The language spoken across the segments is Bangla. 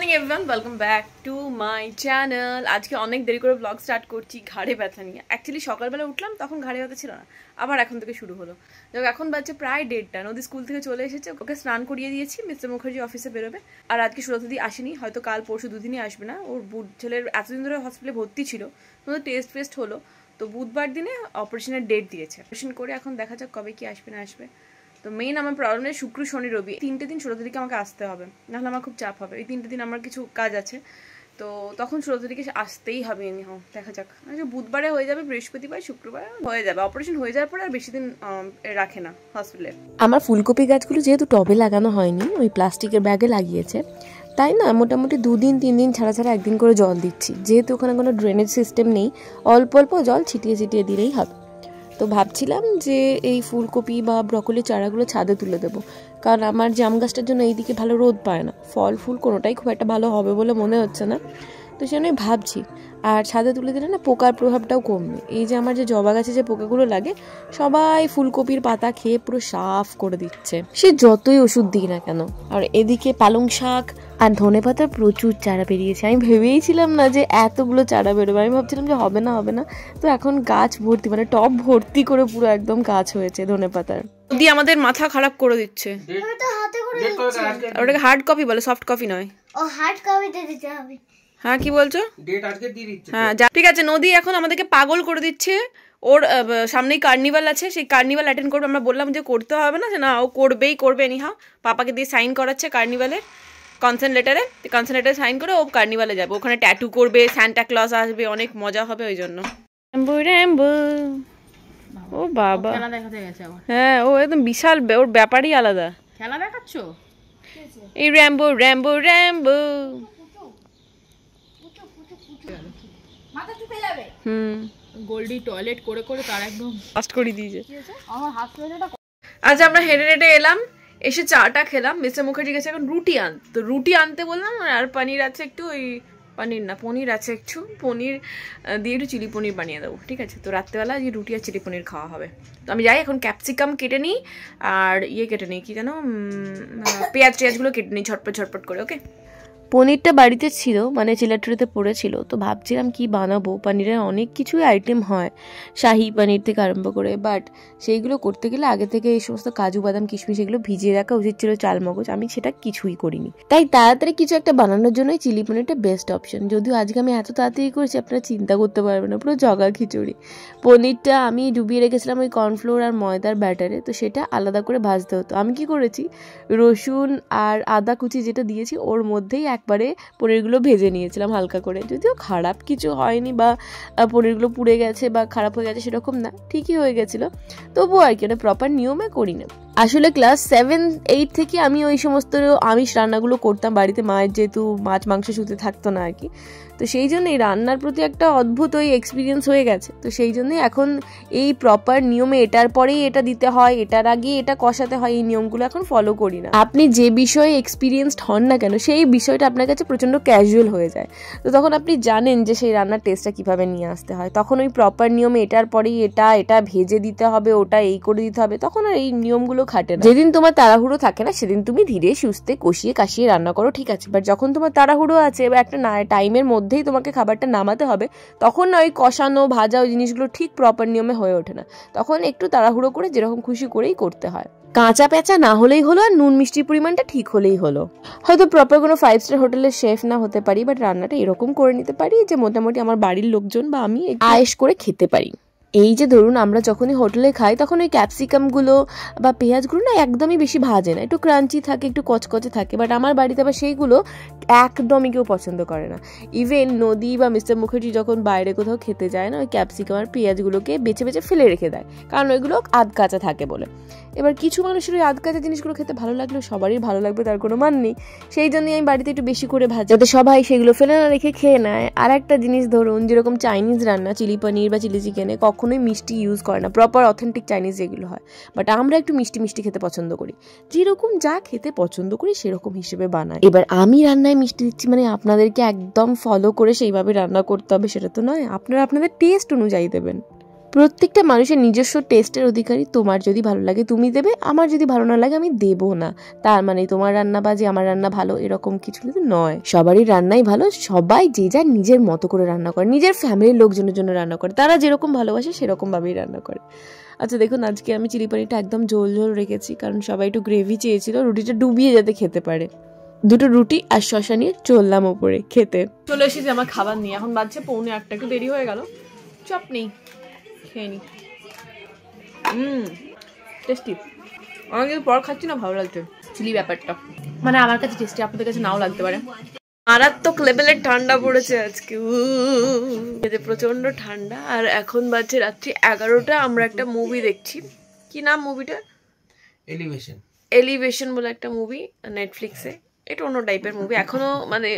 Morning everyone, welcome back to my channel. আজকে অনেক দেরি করে ব্লগ স্টার্ট করছি ঘাড়ে ব্যথা নিয়ে। অ্যাকচুয়ালি সকালবেলা উঠলাম তখন ঘাড়ে ব্যথা ছিল না, আবার এখন থেকে শুরু হলো। যখন এখন বাজছে প্রায় 1:30, নদী স্কুল থেকে চলে এসেছে, ওকে স্নান করিয়ে দিয়েছি, মিস্টার মুখার্জি অফিসে বেরোবে। আর আজকে সুরতদি আসেনি, হয়তো কাল পরশু দুদিনই আসবে না। ওর ছেলের এতদিন ধরে হসপিটালে ভর্তি ছিল, টেস্ট ফেস্ট হলো, তো বুধবার দিনে অপারেশনের ডেট দিয়েছে। অপারেশন করে এখন দেখা যাক কবে কি আসবে না আসবে। তো মেইন আমার প্রবলেম শুক্র শনি রবি 3টে দিন সুরতদিকে আমাকে আসতে হবে, নাহলে আমার খুব চাপ হবে। এই 3টে দিন আমার কিছু কাজ আছে, তো তখন সুরতদিকে আসতেই হবে। এনিহাও দেখা যাক, বুধবারে হয়ে যাবে, বৃহস্পতিবার শুক্রবার হয়ে যাবে। অপারেশন হয়ে যাওয়ার পরে আর বেশি দিন রাখে না হসপিটালে। আমার ফুলকপি গাছগুলো যেহেতু টবে লাগানো হয়নি, ওই প্লাস্টিকের ব্যাগে লাগিয়েছে, তাই না মোটামুটি 2-3 দিন ছাড়া ছাড়া একদিন করে জল দিচ্ছি। যেহেতু ওখানে কোনো ড্রেনেজ সিস্টেম নেই, অল্প অল্প জল ছিটিয়ে ছিটিয়ে দিলেই হবে। তো ভাবছিলাম যে এই ফুলকপি বা ব্রকলির চারাগুলো ছাদে তুলে দেবো, কারণ আমার জাম গাছটার জন্য এইদিকে ভালো রোদ পায় না, ফল ফুল কোনোটাই খুব একটা ভালো হবে বলে মনে হচ্ছে না। তো সেজন্যই ভাবছি, আর ছাদে তুলে দিলে না পোকার প্রভাবটাও কমবে। এই যে আমার যে জবা গাছে যে পোকাগুলো লাগে, সবাই ফুলকপির পাতা খেয়ে পুরো সাফ করে দিচ্ছে, সে যতই ওষুধ দিই না কেন। আর এদিকে পালং শাক আর ধনেপাতার প্রচুর চারা বেরিয়েছে। আমি ভেবেইছিলাম না যে এতগুলো চারা বেরোবে, আমি ভাবছিলাম যে হবে না হবে না, তো এখন গাছ ভর্তি, মানে টব ভর্তি করে পুরো একদম গাছ হয়েছে ধনেপাতার। দিয়ে আমাদের মাথা খারাপ করে দিচ্ছে। ওটাকে হার্ড কপি বলে, সফট কপি নয়। ও হার্ড কপিতে দিতে হবে। হ্যাঁ কি বলছো? ডেট আজকে দিয়ে দিচ্ছে। হ্যাঁ ঠিক আছে। নদী এখন আমাদেরকে পাগল করে দিচ্ছে। ওর সামনেই কার্নিভাল আছে, সেই কার্নিভাল অ্যাটেন্ড করবে। আমরা বললাম যে করতে হবে না, যে না ও করবে এনিহাও। পাপাকে দিয়ে সাইন করাচ্ছে কার্নিভালের কনসেন্ট লেটারে। কনসেন্ট লেটারে সাইন করে ও কার্নিভালে যাবে, ওখানে ট্যাটু করবে, সান্টা ক্লজ আসবে, অনেক মজা হবে ওই জন্য। ও বাবা, হ্যাঁ ও একদম বিশাল, ওর ব্যাপারই আলাদা। খেলা দেখাচ্ছ এই Rambo Rambo Rambo. Goldie toilet করে করে তার একদম ফাস্ট করে দিয়েছে। আজ আমরা হেঁটে হেঁটে এলাম, এসে চাটা খেলাম। মিস্টার মুখার্জি গেছে এখন রুটি আনতে, তো রুটি আনতে বললাম। আর পনির আছে একটু, ওই পনির আছে একটু, পনির দিয়ে একটু চিলি পনির বানিয়ে দেবো, ঠিক আছে? তো রাত্রেবেলা আজকে রুটি আর চিলি পনির খাওয়া হবে। তো আমি যাই এখন ক্যাপসিকাম কেটে নিই, আর কেটে নিই, কি যেন পেঁয়াজগুলো কেটে নিই ঝটপট করে। ওকে, পনিরটা বাড়িতে ছিল, মানে চিলাট্রিতে পড়েছিল, তো ভাবছিলাম কি বানাবো। পনিরের অনেক কিছুই আইটেম হয়, শাহি পনির থেকে আরম্ভ করে, বাট সেইগুলো করতে গেলে আগে থেকে এই সমস্ত কাজু বাদাম কিশমিশ এগুলো ভিজিয়ে রাখা উচিত ছিল, চালমগজ। আমি সেটা কিছুই করিনি, তাই তাড়াতাড়ি কিছু একটা বানানোর জন্যই চিলি পনিরটা বেস্ট অপশন। যদিও আজকে আমি এত তাড়াতাড়ি করেছি আপনারা চিন্তা করতে পারবেন না, পুরো জগা খিচুড়ি। পনিরটা আমি ডুবিয়ে রেখেছিলাম ওই কর্নফ্লোর আর ময়দার ব্যাটারে, তো সেটা আলাদা করে ভাজতে হতো। আমি কি করেছি, রসুন আর আদা কুচি যেটা দিয়েছি ওর মধ্যেই একবারে পনিরগুলো ভেজে নিয়েছিলাম হালকা করে। যদিও খারাপ কিছু হয়নি, বা পনিরগুলো পুড়ে গেছে বা খারাপ হয়ে গেছে সেরকম না, ঠিকই হয়ে গেছিলো। তবুও আর কি ওটা প্রপার নিয়মে করি না। আসলে ক্লাস 7-8 থেকে আমি ওই সমস্ত আমিষ রান্নাগুলো করতাম বাড়িতে, মায়ের যেহেতু মাছ মাংস শুতে থাকতো না আর কি, তো সেই জন্য এই রান্নার প্রতি একটা অদ্ভুত ওই এক্সপিরিয়েন্স হয়ে গেছে। তো সেই জন্যই এখন এই প্রপার নিয়মে এটার পরেই এটা দিতে হয়, এটার আগে এটা কষাতে হয়, এই নিয়মগুলো এখন ফলো করি না। আপনি যে বিষয়ে এক্সপিরিয়েন্সড হন না কেন, সেই বিষয়টা আপনার কাছে প্রচণ্ড ক্যাজুয়াল হয়ে যায়। তো তখন আপনি জানেন যে সেই রান্নার টেস্টটা কীভাবে নিয়ে আসতে হয়। তখন ওই প্রপার নিয়মে এটার পরেই এটা ভেজে দিতে হবে, ওটা এই করে দিতে হবে, তখন আর এই নিয়মগুলো খাটে না। যেদিন তোমার তাড়াহুড়ো থাকে না সেদিন তুমি ধীরে সুস্থে কষিয়ে কাশিয়ে রান্না করো, ঠিক আছে? বাট যখন তোমার তাড়াহুড়ো আছে বা একটা টাইমের মধ্যেই তোমাকে খাবারটা নামাতে হবে, তখন না ওই কষানো ভাজা ওই জিনিসগুলো ঠিক প্রপার নিয়মে হয়ে ওঠে না। তখন একটু তাড়াহুড়ো করে যেরকম খুশি করেই করতে হয়। কাঁচা পেঁচা না হলেই হলো, আর নুন মিষ্টির পরিমাণটা ঠিক হলেই হলো। হয়তো প্রপার কোনো 5 স্টার হোটেলের শেফ না হতে পারি, বাট রান্নাটা এরকম করে নিতে পারি যে মোটামুটি আমার বাড়ির লোকজন বা আমি আয়েশ করে খেতে পারি। এই যে ধরুন আমরা যখনই হোটেলে খাই তখন ওই ক্যাপসিকামগুলো বা পেঁয়াজগুলো না একদমই বেশি ভাজে না, একটু ক্রাঞ্চি থাকে, একটু কচকচে থাকে। বাট আমার বাড়িতে আবার সেইগুলো একদমই কেউ পছন্দ করে না। ইভেন নদী বা মিস্টার মুখার্জি যখন বাইরে কোথাও খেতে যায় না, ওই ক্যাপসিকাম আর পেঁয়াজগুলোকে বেছে বেছে ফেলে রেখে দেয়, কারণ ওইগুলো আধ কাঁচা থাকে বলে। এবার কিছু মানুষের ওই আধ কাঁচা জিনিসগুলো খেতে ভালো লাগলেও সবারই ভালো লাগবে তার কোনো মান নেই। সেই জন্যই আমি বাড়িতে একটু বেশি করে ভাজি, যাতে সবাই সেগুলো ফেলে না রেখে খেয়ে নেয়। আর একটা জিনিস ধরুন, যেরকম চাইনিজ রান্না, চিলি পনির বা চিলি চিকেনে কখনোই মিষ্টি ইউজ করে না, প্রপার অথেন্টিক চাইনিজ যেগুলো হয়। বাট আমরা একটু মিষ্টি মিষ্টি খেতে পছন্দ করি, যেরকম যা খেতে পছন্দ করি সেরকম হিসেবে বানাই। এবার আমি রান্নায় মিষ্টি দিচ্ছি মানে আপনাদেরকে একদম ফলো করে সেইভাবে রান্না করতে হবে সেটা তো নয়, আপনারা আপনাদের টেস্ট অনুযায়ী দেবেন। প্রত্যেকটা মানুষের নিজস্ব টেস্টের অধিকারী। তোমার যদি ভালো লাগে তুমি দেবে, আমার যদি ভালো না লাগে আমি দেবো না। তার মানে তোমার রান্না বাজে আমার রান্না ভালো এরকম কিছু কিন্তু নয়। সবারই রান্নাই ভালো, সবাই যে যার নিজের মতো করে রান্না করে, নিজের ফ্যামিলির লোকজনের জন্য রান্না করে, তারা যেরকম ভালোবাসে সেরকম ভাবেই রান্না করে। আচ্ছা দেখুন, আজকে আমি চিলি পনিরটা একদম ঝোল ঝোল রেখেছি, কারণ সবাই একটু গ্রেভি চেয়েছিল, রুটিটা ডুবিয়ে যাতে খেতে পারে। দুটো রুটি আর শশা নিয়ে চললাম ওপরে খেতে। চলে এসেছি আমার খাবার নিয়ে, এখন বাজছে 7:45, একটু দেরি হয়ে গেল। চপ নেই, খেয়ে নি। টেস্টি, অনেকদিন পর খাচ্ছি না, ভালো লাগছে চিলি ব্যাপারটা, মানে আমার কাছে টেস্টি, আপনাদের কাছে নাও লাগতে পারে। মারাত্মক লেভেলের ঠান্ডা পড়েছে আজকে, প্রচন্ড ঠান্ডা। আর এখন বাজছে রাত্রি 11টা, আমরা একটা মুভি দেখছি। কি নাম মুভিটা? এলিভেশন বলে একটা মুভি নেটফ্লিক্সে। এটা অন্য টাইপের মুভি, এখনো মানে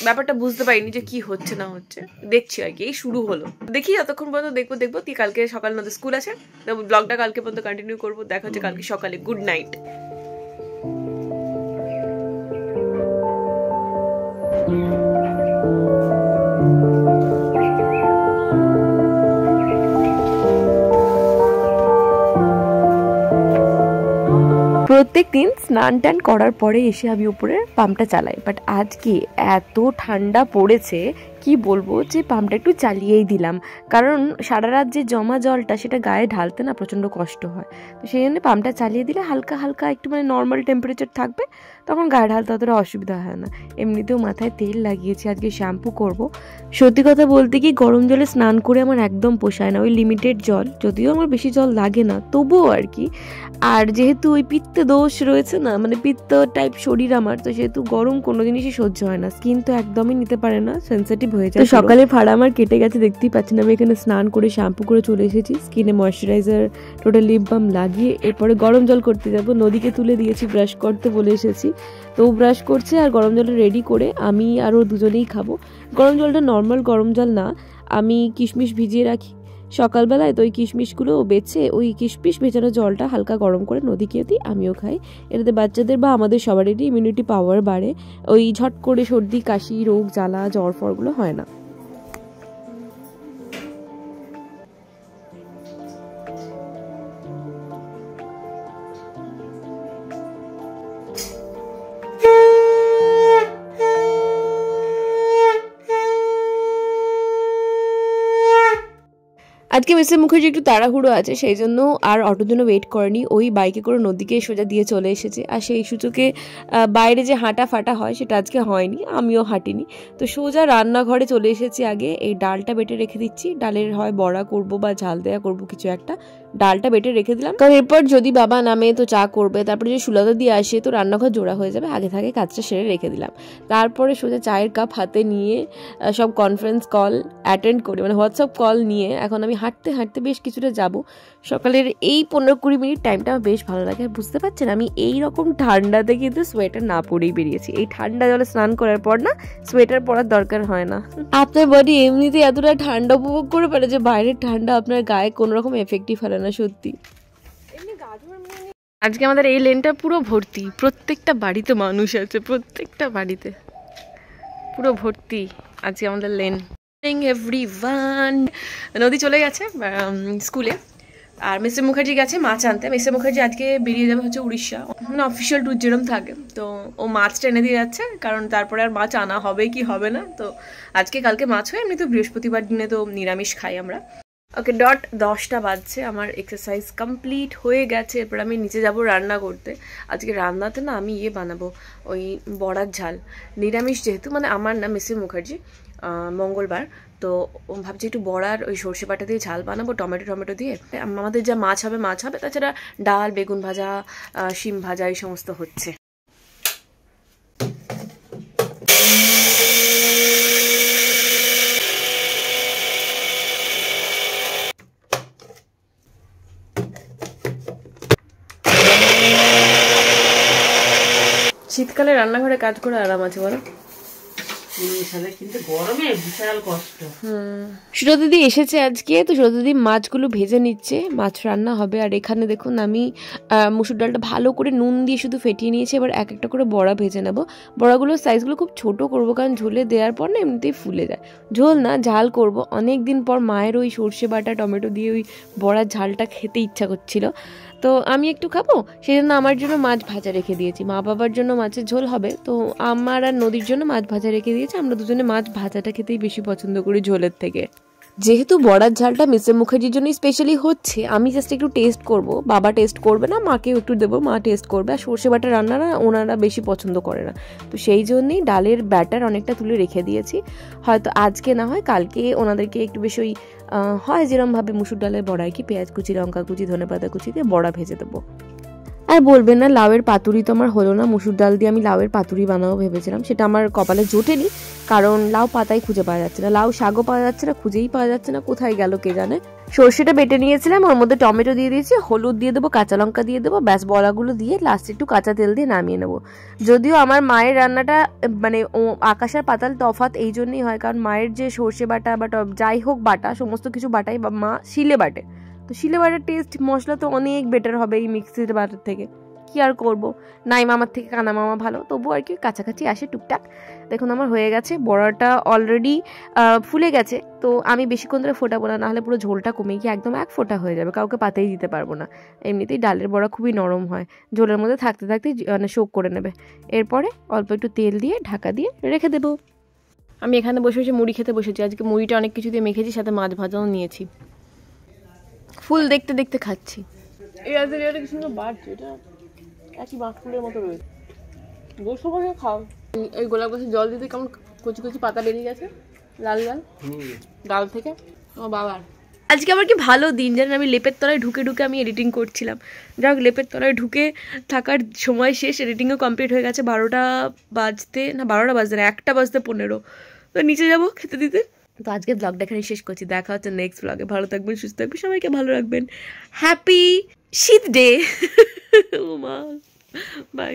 ব্যাপারটা বুঝতে পারিনি যে কি হচ্ছে না হচ্ছে, দেখছি আর কি, এই শুরু হলো। দেখি যতক্ষণ পর্যন্ত দেখবো। তুই কালকে সকাল নদী স্কুল আছে, তো ব্লগটা কালকে পর্যন্ত কন্টিনিউ করবো। দেখা হচ্ছে কালকে সকালে। Good night. প্রত্যেক দিন স্নান টান করার পরে এসে আমি উপরে পাম্পটা চালাই, বাট আজকে এত ঠান্ডা পড়েছে কি বলবো, যে পাম্পটা একটু চালিয়েই দিলাম, কারণ সারা রাত যে জমা জলটা সেটা গায়ে ঢালতে না প্রচণ্ড কষ্ট হয়। তো সেই জন্য পাম্পটা চালিয়ে দিলে হালকা হালকা একটু মানে নর্মাল টেম্পারেচার থাকবে, তখন গায়ে ঢালতে অতটা অসুবিধা হয় না। এমনিতেও মাথায় তেল লাগিয়েছি, আজকে শ্যাম্পু করব। সত্যি কথা বলতে কি, গরম জলে স্নান করে আমার একদম পোষায় না, ওই লিমিটেড জল, যদিও আমার বেশি জল লাগে না তবুও আর কি। আর যেহেতু ওই পিত্ত দোষ রয়েছে না, মানে পিত্ত টাইপ শরীর আমার, তো সেহেতু গরম কোনো জিনিসই সহ্য হয় না, স্কিন তো একদমই নিতে পারে না, সেন্সিটিভ হয়ে যায়। তো সকালে ফাড়া আমার কেটে গেছে, দেখতেই পাচ্ছেন। আমি এখানে স্নান করে শ্যাম্পু করে চলে এসেছি, স্কিনে ময়শ্চারাইজার টোটাল লিপ বাম লাগিয়ে এরপরে গরম জল করতে যাব। নদীকে তুলে দিয়েছি, ব্রাশ করতে বলে এসেছি, তো ব্রাশ করছে আর গরম জলটা রেডি করে আমি আর ও দুজনেই খাবো। গরম জলটা নর্মাল গরম জল না, আমি কিশমিশ ভিজিয়ে রাখি সকালবেলায়, তো ওই কিশমিশগুলো বেছে ওই কিশমিশ ভেজানো জলটা হালকা গরম করে নদীকে দিই, আমিও খাই। এটাতে বাচ্চাদের বা আমাদের সবারই ইমিউনিটি পাওয়ার বাড়ে, ওই ঝট করে সর্দি কাশি রোগ জ্বালা জ্বর ফরগুলো হয় না। আজকে মিস্টার মুখার্জি একটু তাড়াহুড়ো আছে, সেই জন্য আর অটোর জন্য ওয়েট করেনি, ওই বাইকে করে নদীকে সোজা দিয়ে চলে এসেছে। আর সেই সুযোগে বাইরে যে হাঁটা ফাটা হয় সেটা আজকে হয়নি, আমিও হাঁটিনি, তো সোজা রান্নাঘরে চলে এসেছি। আগে এই ডালটা বেটে রেখে দিচ্ছি, ডালের হয় বড়া করব বা ঝাল দেয়া করব কিছু একটা। ডালটা বেটে রেখে দিলাম, কারণ এরপর যদি বাবা নামে তো চা করবে, তারপরে যদি সুলতা দিয়ে আসে তো রান্নাঘর জোড়া হয়ে যাবে, আগে থাকে কাজটা সেরে রেখে দিলাম। তারপরে সোজা চায়ের কাপ হাতে নিয়ে সব কনফারেন্স কল অ্যাটেন্ড করে, মানে হোয়াটসঅ্যাপ কল নিয়ে এখন আমি হাঁটতে হাঁটতে বেশ কিছুটা যাব। সকালের এই 15-20 মিনিট টাইমটা আমার বেশ ভালো লাগে। আর বুঝতে পারছেন আমি এই রকম ঠান্ডাতে কিন্তু সোয়েটার না পরেই বেরিয়েছি, এই ঠান্ডা জলে স্নান করার পর না সোয়েটার পরার দরকার হয় না। আপনার বডি এমনিতে এতটা ঠান্ডা উপভোগ করে পারে যে বাইরের ঠান্ডা আপনার গায়ে কোনো রকম এফেক্টই ফেলে না, সত্যি। আজকে আমাদের এই লেনটা পুরো ভর্তি, প্রত্যেকটা বাড়িতে মানুষ আছে, প্রত্যেকটা বাড়িতে পুরো ভর্তি আজকে আমাদের লেন। এভরিওয়ান, নদী চলে গেছে স্কুলে, আর মিস্টার মুখার্জি গেছে মাছ আনতে। মিস্টার মুখার্জি আজকে বেরিয়ে যাবে হচ্ছে উড়িষ্যা, মানে অফিসিয়াল ট্যুর যেরকম থাকে, তো ও মাছটা এনে দিয়ে যাচ্ছে, কারণ তারপরে আর মাছ আনা হবে কি হবে না, তো আজকে কালকে মাছ হয়, এমনি তো বৃহস্পতিবার দিনে তো নিরামিষ খাই আমরা। ওকে, 10টা বাজছে, আমার এক্সারসাইজ কমপ্লিট হয়ে গেছে। এরপর আমি নিচে যাব রান্না করতে। আজকে রান্নাতে না আমি বানাবো ওই বড়ার ঝাল, নিরামিষ যেহেতু, মানে আমার না মিসেস মুখার্জি মঙ্গলবার, তো ভাবছি একটু বড়ার ওই সর্ষে বাটা দিয়ে ঝাল বানাবো, টমেটো দিয়ে। আমাদের যা মাছ হবে, তাছাড়া ডাল, বেগুন ভাজা, শিম ভাজা এই সমস্ত হচ্ছে। শীতকালে রান্নাঘরে কাজ করে আরাম আছে বলো। কিন্তু গরমে বিশাল কষ্ট। সুরত দিদি এসেছে আজকে, তো সুরত দিদি মাছগুলো ভেজে নিচ্ছে, মাছ রান্না হবে। আর এখানে দেখুন আমি মুসুর ডালটা ভালো করে নুন দিয়ে শুধু ফেটিয়ে নিয়েছি। এবার এক একটা করে বড়া ভেজে নেবো। বড়াগুলোর সাইজগুলো খুব ছোট করবো, কারণ ঝোলে দেওয়ার পর না এমনিতেই ফুলে যায়। ঝোল না, ঝাল করব। অনেক দিন পর মায়ের ওই সর্ষে বাটা টমেটো দিয়ে ওই বড়ার ঝালটা খেতে ইচ্ছা করছিল, তো আমি একটু খাবো, সেই জন্য আমার জন্য মাছ ভাজা রেখে দিয়েছি। মা বাবার জন্য মাছের ঝোল হবে, তো আমার আর নদীর জন্য মাছ ভাজা রেখে দিয়েছি। আমরা দুজনে মাছ ভাজাটা খেতেই বেশি পছন্দ করি ঝোলের থেকে। যেহেতু বড়ার ঝালটা মিস্টার মুখার্জির জন্য স্পেশালি হচ্ছে, আমি জাস্ট একটু টেস্ট করব। বাবা টেস্ট করবে না, মাকেও একটু দেবো, মা টেস্ট করবে। আর সর্ষে বাটা রান্নাটা ওনারা বেশি পছন্দ করে না, তো সেই জন্যই ডালের ব্যাটার অনেকটা তুলে রেখে দিয়েছি। হয়তো আজকে না হয় কালকে ওনাদেরকে একটু বেশি ওই হয় যেরমভাবে মুসুর ডালের বড়ায় কি পেঁয়াজ কুচি, লঙ্কা কুচি, ধনেপাতা কুচি দিয়ে বড়া ভেজে দেবো। আর বলবেন না লাউয়ের পাতুরি তো আমার হলো না। মুসুর ডাল দিয়ে আমি লাউয়ের পাতুরি বানাবো ভেবেছিলাম, সেটা আমার কপালে জোটেনি, কারণ লাউ পাতাই খুঁজে পাওয়া যাচ্ছে না, লাউ শাকও পাওয়া যাচ্ছে না, খুঁজেই পাওয়া যাচ্ছে না, কোথায় গেল কে জানে। সর্ষেটা বেটে নিয়েছিলাম, ওর মধ্যে টমেটো দিয়ে দিয়েছি, হলুদ দিয়ে দেবো, কাঁচা লঙ্কা দিয়ে দেবো, ব্যাস বড়াগুলো দিয়ে লাস্টে একটু কাঁচা তেল দিয়ে নামিয়ে নেবো। যদিও আমার মায়ের রান্নাটা মানে আকাশ আর পাতাল তফাৎ এই জন্যই হয়, কারণ মায়ের যে সর্ষে বাটা বা যাই হোক বাটা, সমস্ত কিছু বাটাই বা মা শিলে বাটে, তো শিলে বাটার টেস্ট মশলা তো অনেক বেটার হবে এই মিক্সির বাটার থেকে। কি আর করবো, নাই মামার থেকে কানা মামা ভালো, তবু আর কি কাছাকাছি আসে টুকটাক। দেখুন আমার হয়ে গেছে, বড়াটা অলরেডি ফুলে গেছে, তো আমি বেশিক্ষণ ধরে ফোটাবো না, নাহলে পুরো ঝোলটা কমে গিয়ে একদম এক ফোঁটা হয়ে যাবে, কাউকে পাতেই দিতে পারবো না। এমনিতেই ডালের বড়া খুবই নরম হয়, ঝোলের মধ্যে থাকতে থাকতে মানে শোক করে নেবে। এরপরে অল্প একটু তেল দিয়ে ঢাকা দিয়ে রেখে দেবো। আমি এখানে বসে বসে মুড়ি খেতে বসেছি, আজকে মুড়িটা অনেক কিছু দিয়ে মেখেছি, সাথে মাছ ভাজাও নিয়েছি। ফুল দেখতে দেখতে খাচ্ছি। এই আজকে কি সুন্দর বাড়ছে, এটা একই বাঁশ ফুলের মতো রয়েছে। বসে বসে খাও। এই গোলাপ গাছে জল দিতে কেমন কচি কচি পাতা বেরিয়ে গেছে, লাল লাল ডাল থেকে। আমার বাবার আজকে আবার কি ভালো দিন জানেন, আমি লেপের তলায় ঢুকে ঢুকে আমি এডিটিং করছিলাম। যাই হোক, লেপের তলায় ঢুকে থাকার সময় শেষ, এডিটিংও কমপ্লিট হয়ে গেছে। 12টা বাজতে না, 12টা বাজতে না, 1টা বাজতে 15, তো নিচে যাবো খেতে দিতে। তো আজকে ব্লগটা এখানে শেষ করছি, দেখা হচ্ছে নেক্সট ব্লগে। ভালো থাকবেন, সুস্থ থাকবেন, সবাইকে ভালো রাখবেন। হ্যাপি শীত ডে। ও মা, বাই।